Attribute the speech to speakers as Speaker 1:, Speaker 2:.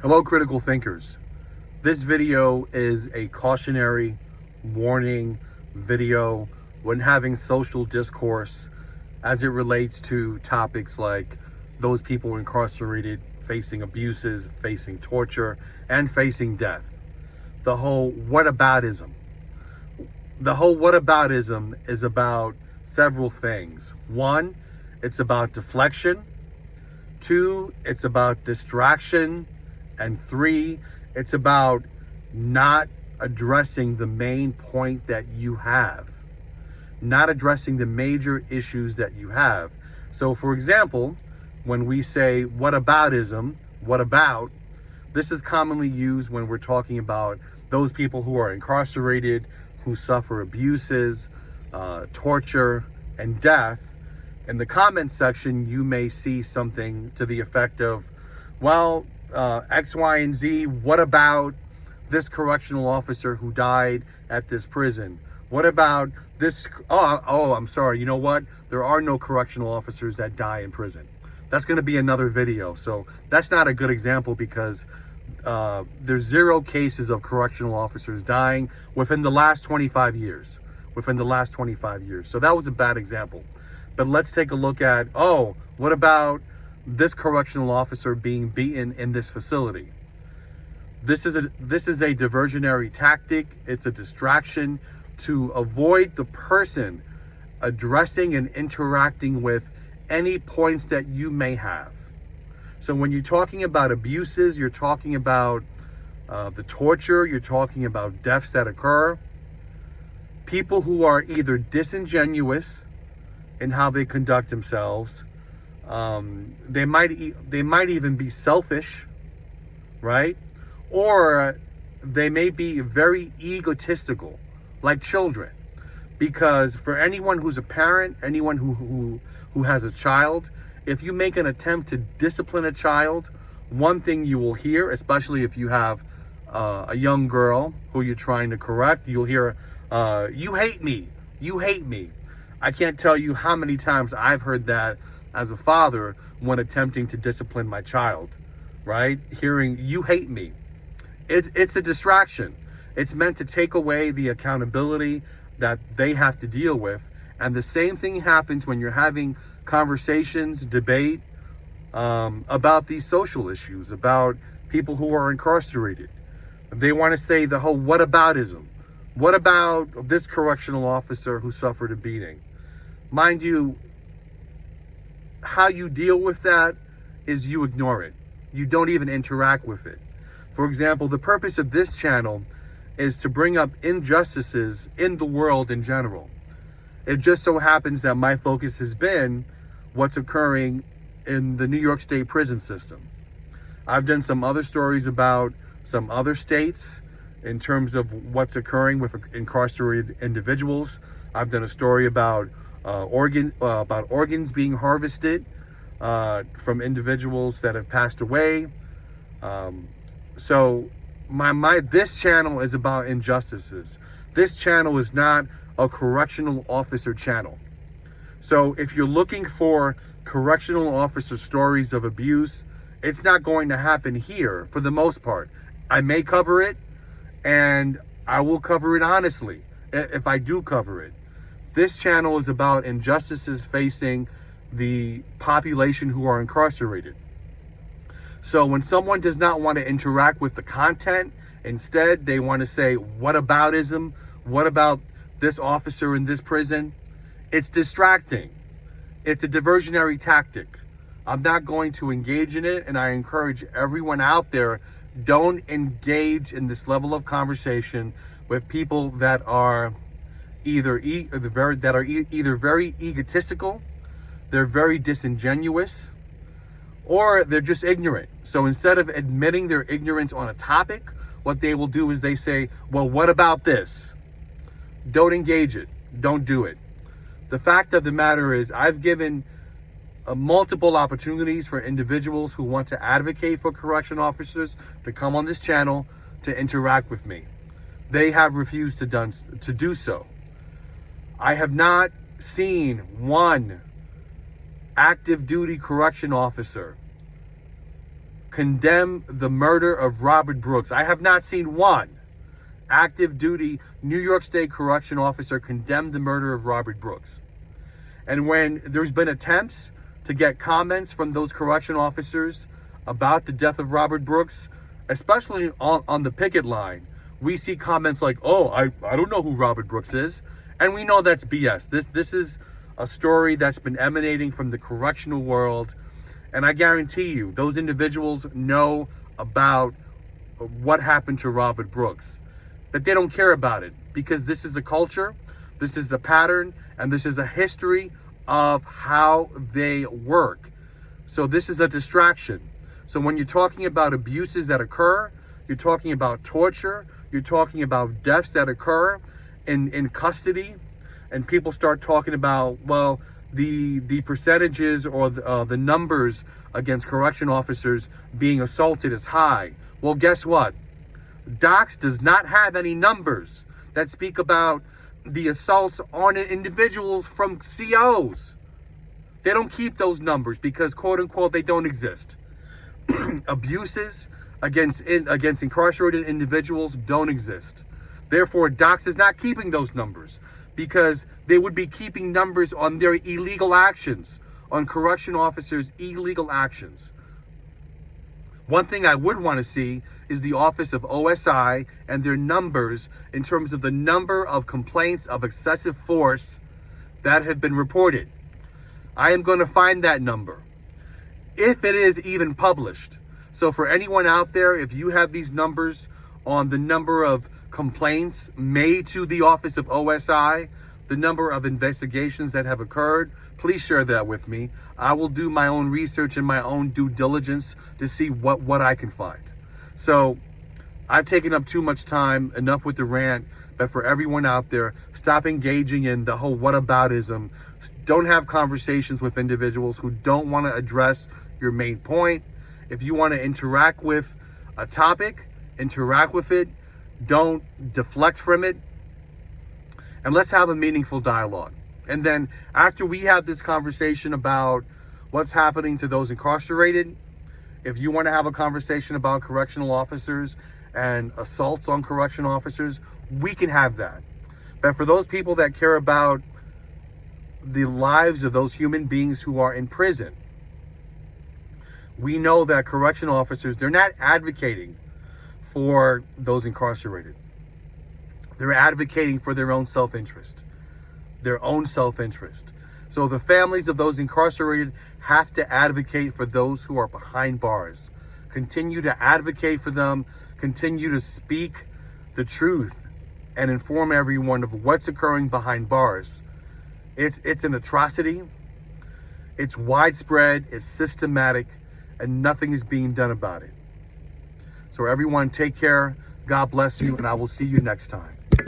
Speaker 1: Hello, critical thinkers. This video is a cautionary warning video when having social discourse as it relates to topics like those people incarcerated, facing abuses, facing torture, and facing death. The whole whataboutism. The whole whataboutism is about several things. One, it's about deflection. Two, it's about distraction. And three, it's about not addressing the main point that you have, not addressing the major issues that you have. So, for example, when we say whataboutism, what about, this is commonly used when we're talking about those people who are incarcerated, who suffer abuses, torture, and death. In the comment section, you may see something to the effect of, well, X, Y, and Z, what about this correctional officer who died at this prison? What about this? I'm sorry. You know what? There are no correctional officers that die in prison. That's going to be another video. So that's not a good example because there's 0 cases of correctional officers dying within the last 25 years. So that was a bad example. But let's take a look at, what about this correctional officer being beaten in this facility? This is a diversionary tactic. It's a distraction to avoid the person addressing and interacting with any points that you may have. So when you're talking about abuses, you're talking about the torture, you're talking about deaths that occur. People who are either disingenuous in how they conduct themselves, they might even be selfish, right? Or they may be very egotistical, like children. Because for anyone who's a parent, anyone who has a child, if you make an attempt to discipline a child, one thing you will hear, especially if you have a young girl who you're trying to correct, you'll hear, you hate me. I can't tell you how many times I've heard that as a father when attempting to discipline my child, right? Hearing, you hate me. It's a distraction. It's meant to take away the accountability that they have to deal with. And the same thing happens when you're having conversations, debate about these social issues, about people who are incarcerated. They want to say the whole whataboutism. What about this correctional officer who suffered a beating? Mind you, how you deal with that is you ignore it. You don't even interact with it. For example, the purpose of this channel is to bring up injustices in the world in general. It just so happens that my focus has been what's occurring in the New York State prison system. I've done some other stories about some other states in terms of what's occurring with incarcerated individuals. I've done a story about organs being harvested from individuals that have passed away. So this channel is about injustices. This channel is not a correctional officer channel. So if you're looking for correctional officer stories of abuse, it's not going to happen here for the most part. I may cover it, and I will cover it honestly if I do cover it. This channel is about injustices facing the population who are incarcerated. So when someone does not want to interact with the content, instead they want to say, whataboutism? What about this officer in this prison? It's distracting. It's a diversionary tactic. I'm not going to engage in it, and I encourage everyone out there, don't engage in this level of conversation with people that are either very egotistical, they're very disingenuous, or they're just ignorant. So instead of admitting their ignorance on a topic, what they will do is they say, well, what about this? Don't engage it. Don't do it. The fact of the matter is, I've given multiple opportunities for individuals who want to advocate for correction officers to come on this channel to interact with me. They have refused to do so. I have not seen one active duty correction officer condemn the murder of Robert Brooks. I have not seen one active duty New York State correction officer condemn the murder of Robert Brooks. And when there's been attempts to get comments from those correction officers about the death of Robert Brooks, especially on the picket line, we see comments like, oh, I don't know who Robert Brooks is. And we know that's BS. This is a story that's been emanating from the correctional world. And I guarantee you, those individuals know about what happened to Robert Brooks. But they don't care about it because this is the culture, this is the pattern, and this is a history of how they work. So this is a distraction. So when you're talking about abuses that occur, you're talking about torture, you're talking about deaths that occur in custody, and people start talking about, well, the percentages or the numbers against correction officers being assaulted is high. Well, guess what? Docs does not have any numbers that speak about the assaults on individuals from COs. They don't keep those numbers because, quote unquote, they don't exist. Abuses against incarcerated individuals don't exist. Therefore, Docs is not keeping those numbers because they would be keeping numbers on their illegal actions, on correction officers' illegal actions. One thing I would want to see is the Office of OSI and their numbers in terms of the number of complaints of excessive force that have been reported. I am going to find that number, if it is even published. So for anyone out there, if you have these numbers on the number of complaints made to the Office of OSI, the number of investigations that have occurred, please share that with me. I will do my own research and my own due diligence to see what I can find. So I've taken up too much time, enough with the rant, but for everyone out there, stop engaging in the whole whataboutism. Don't have conversations with individuals who don't want to address your main point. If you want to interact with a topic, interact with it. Don't deflect from it. And let's have a meaningful dialogue. And then after we have this conversation about what's happening to those incarcerated, if you want to have a conversation about correctional officers and assaults on correctional officers, we can have that. But for those people that care about the lives of those human beings who are in prison, we know that correctional officers, they're not advocating for those incarcerated. They're advocating for their own self-interest. So the families of those incarcerated have to advocate for those who are behind bars. Continue to advocate for them. Continue to speak the truth and inform everyone of what's occurring behind bars. It's an atrocity. It's widespread. It's systematic. And nothing is being done about it. So everyone, take care. God bless you. And I will see you next time.